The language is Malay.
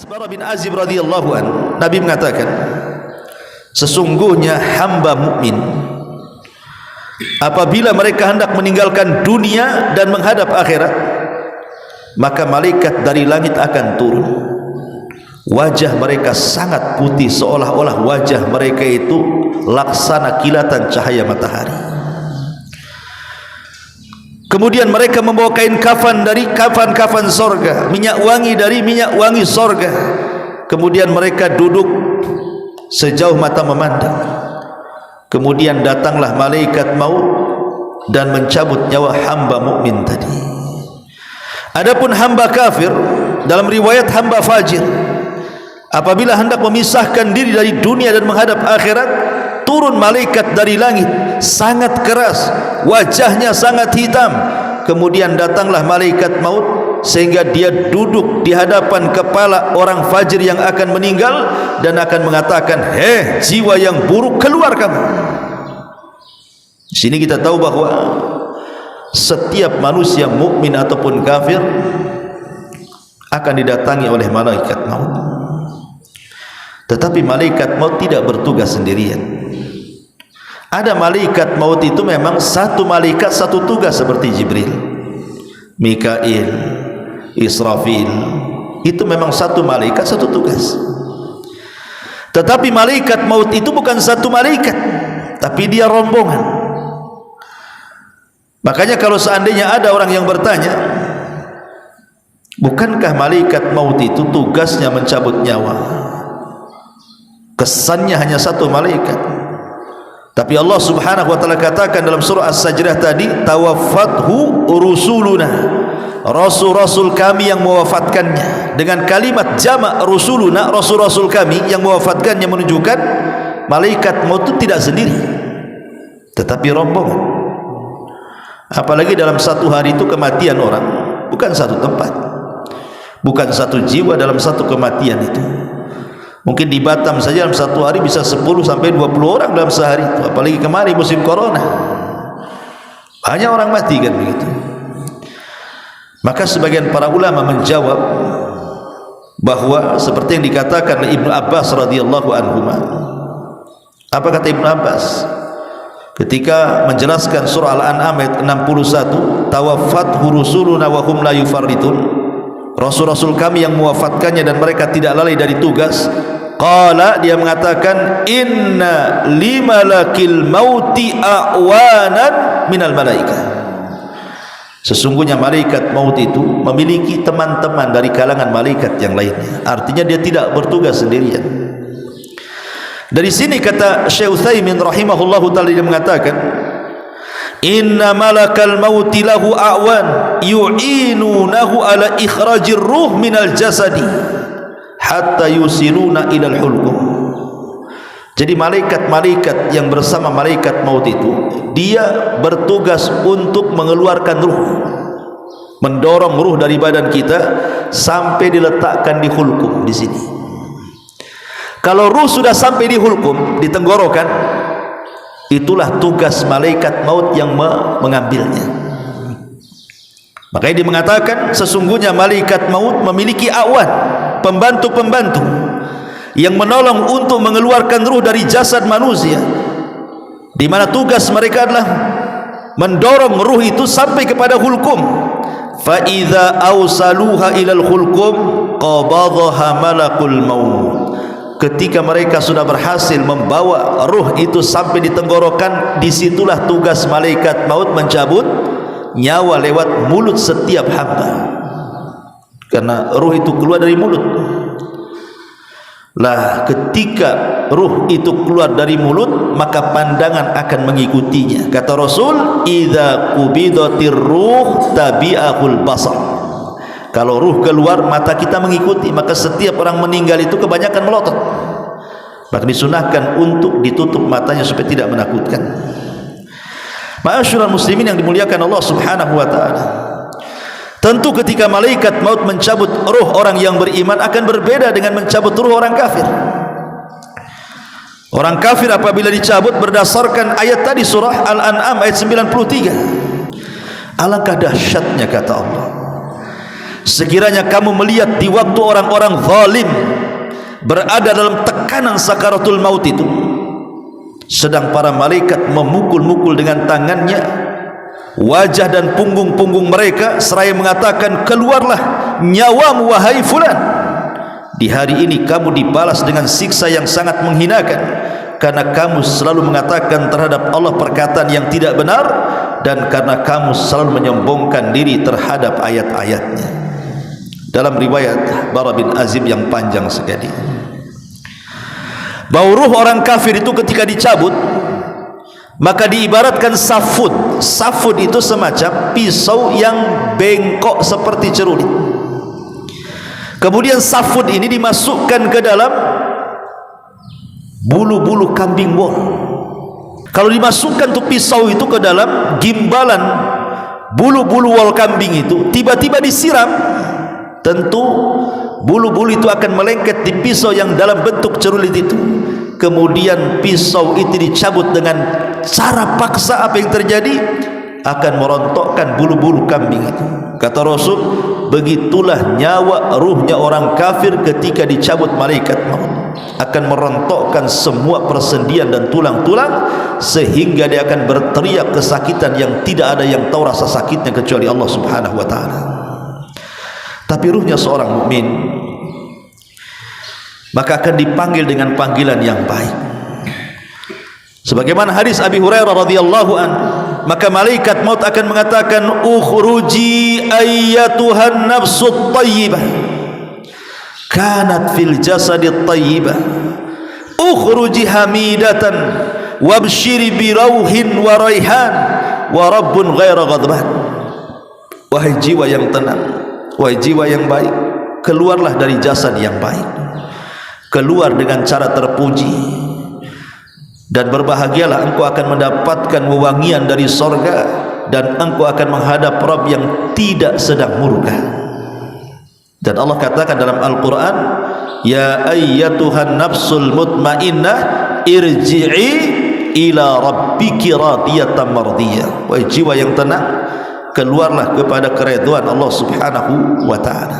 Bara bin Azib radhiyallahu an, Nabi mengatakan, sesungguhnya hamba mukmin apabila mereka hendak meninggalkan dunia dan menghadap akhirat, maka malaikat dari langit akan turun. Wajah mereka sangat putih, seolah-olah wajah mereka itu laksana kilatan cahaya matahari. Kemudian mereka membawa kain kafan dari kafan-kafan sorga, minyak wangi dari minyak wangi sorga. Kemudian mereka duduk sejauh mata memandang. Kemudian datanglah malaikat maut dan mencabut nyawa hamba mukmin tadi. Adapun hamba kafir, dalam riwayat hamba fajir, apabila hendak memisahkan diri dari dunia dan menghadap akhirat, turun malaikat dari langit, sangat keras, wajahnya sangat hitam. Kemudian datanglah malaikat maut sehingga dia duduk di hadapan kepala orang fajir yang akan meninggal dan akan mengatakan, "Hei jiwa yang buruk, keluar kamu." Di sini kita tahu bahwa setiap manusia mukmin ataupun kafir akan didatangi oleh malaikat maut. Tetapi malaikat maut tidak bertugas sendirian. Ada malaikat maut itu memang satu malaikat satu tugas, seperti Jibril, Mikail, Israfil. Itu memang satu malaikat satu tugas. Tetapi malaikat maut itu bukan satu malaikat, tapi dia rombongan. Makanya kalau seandainya ada orang yang bertanya, bukankah malaikat maut itu tugasnya mencabut nyawa? Kesannya hanya satu malaikat. Tapi Allah Subhanahu wa taala katakan dalam surah As-Sajdah tadi, tawaffathu rusuluna, rasul-rasul kami yang mewafatkannya. Dengan kalimat jamak rusuluna, rasul-rasul kami yang mewafatkannya, menunjukkan malaikat maut itu tidak sendiri, tetapi rombongan. Apalagi dalam satu hari itu kematian orang bukan satu tempat, bukan satu jiwa dalam satu kematian itu. Mungkin di Batam saja dalam satu hari bisa 10 sampai 20 orang dalam sehari. Apalagi kemarin musim corona, banyak orang mati kan begitu. Maka sebagian para ulama menjawab bahwa seperti yang dikatakan oleh Ibnu Abbas radhiyallahu anhu. Apa kata Ibnu Abbas ketika menjelaskan surah Al-An'am ayat 61, tawaffathu rusuluna wa hum la yufarritun, rasul-rasul kami yang mewafatkannya dan mereka tidak lalai dari tugas. Qala, dia mengatakan, inna limalakil mauti a'wanan minal malaikah. Sesungguhnya malaikat maut itu memiliki teman-teman dari kalangan malaikat yang lainnya. Artinya dia tidak bertugas sendirian. Dari sini kata Syekh Utsaimin rahimahullahu ta'ala, dia mengatakan, inna malakal mauti lahu a'wan yu'inunahu ala ikhrajir ruh minal jasadi hatta yusiluna ilal hulqum. Jadi malaikat-malaikat yang bersama malaikat maut itu, dia bertugas untuk mengeluarkan ruh, mendorong ruh dari badan kita sampai diletakkan di hulqum di sini. Kalau ruh sudah sampai di hulqum, di tenggorokan, itulah tugas malaikat maut yang mengambilnya. Makanya dia mengatakan, sesungguhnya malaikat maut memiliki awan, pembantu-pembantu yang menolong untuk mengeluarkan ruh dari jasad manusia, di mana tugas mereka adalah mendorong ruh itu sampai kepada hulqum. Fa idza awsaluha ilal hulqum qabadhaha malakul maut. Ketika mereka sudah berhasil membawa ruh itu sampai di tenggorokan, disitulah tugas malaikat maut mencabut nyawa lewat mulut setiap hamba, karena ruh itu keluar dari mulut. Lah ketika ruh itu keluar dari mulut, maka pandangan akan mengikutinya. Kata Rasul, idza qubidatir ruh tabi'ahul basar. Kalau ruh keluar, mata kita mengikuti. Maka setiap orang meninggal itu kebanyakan melotot, maka disunahkan untuk ditutup matanya supaya tidak menakutkan. Ma'asyiral muslimin yang dimuliakan Allah Subhanahu wa taala, tentu ketika malaikat maut mencabut ruh orang yang beriman akan berbeda dengan mencabut ruh orang kafir. Orang kafir apabila dicabut berdasarkan ayat tadi surah Al-An'am ayat 93, Alangkah dahsyatnya, kata Allah, sekiranya kamu melihat di waktu orang-orang zalim berada dalam tekanan sakaratul maut itu, sedang para malaikat memukul-mukul dengan tangannya wajah dan punggung-punggung mereka seraya mengatakan, keluarlah nyawamu wahai fulan. Di hari ini kamu dibalas dengan siksa yang sangat menghinakan, karena kamu selalu mengatakan terhadap Allah perkataan yang tidak benar, dan karena kamu selalu menyombongkan diri terhadap ayat-ayatnya. Dalam riwayat Bara bin Azib yang panjang sekali, bau ruh orang kafir itu ketika dicabut, maka diibaratkan safud. Safud itu semacam pisau yang bengkok seperti cerulit. Kemudian safud ini dimasukkan ke dalam bulu-bulu kambing wol. Kalau dimasukkan tuh pisau itu ke dalam gimbalan bulu-bulu wol kambing itu, tiba-tiba disiram, tentu bulu-bulu itu akan melengket di pisau yang dalam bentuk cerulit itu. Kemudian pisau itu dicabut dengan cara paksa. Apa yang terjadi? Akan merontokkan bulu-bulu kambing itu. Kata Rasul, begitulah nyawa ruhnya orang kafir ketika dicabut malaikat maut, akan merontokkan semua persendian dan tulang-tulang, sehingga dia akan berteriak kesakitan yang tidak ada yang tahu rasa sakitnya kecuali Allah Subhanahu wa taala. Tapi ruhnya seorang mukmin maka akan dipanggil dengan panggilan yang baik. Sebagaimana hadis Abi Hurairah radhiyallahu anhu, maka malaikat maut akan mengatakan, ukhruji ayyatuhan nafsut tayyibah kanat fil jasadit tayyibah, ukhruji hamidatan wabshiri bi rauhin wa raihan wa rabbun ghaira ghadban. Wahai jiwa yang tenang, wahai jiwa yang baik, keluarlah dari jasad yang baik, keluar dengan cara terpuji, dan berbahagialah engkau akan mendapatkan wewangian dari sorga, dan engkau akan menghadap Rabb yang tidak sedang murka. Dan Allah katakan dalam Al-Quran, ya ayyatuhan nafsul mutmainnah irji'i ila rabbiki radiyatan mardiyah. Wahai jiwa yang tenang, keluarlah kepada keridhaan Allah Subhanahu wa ta'ala.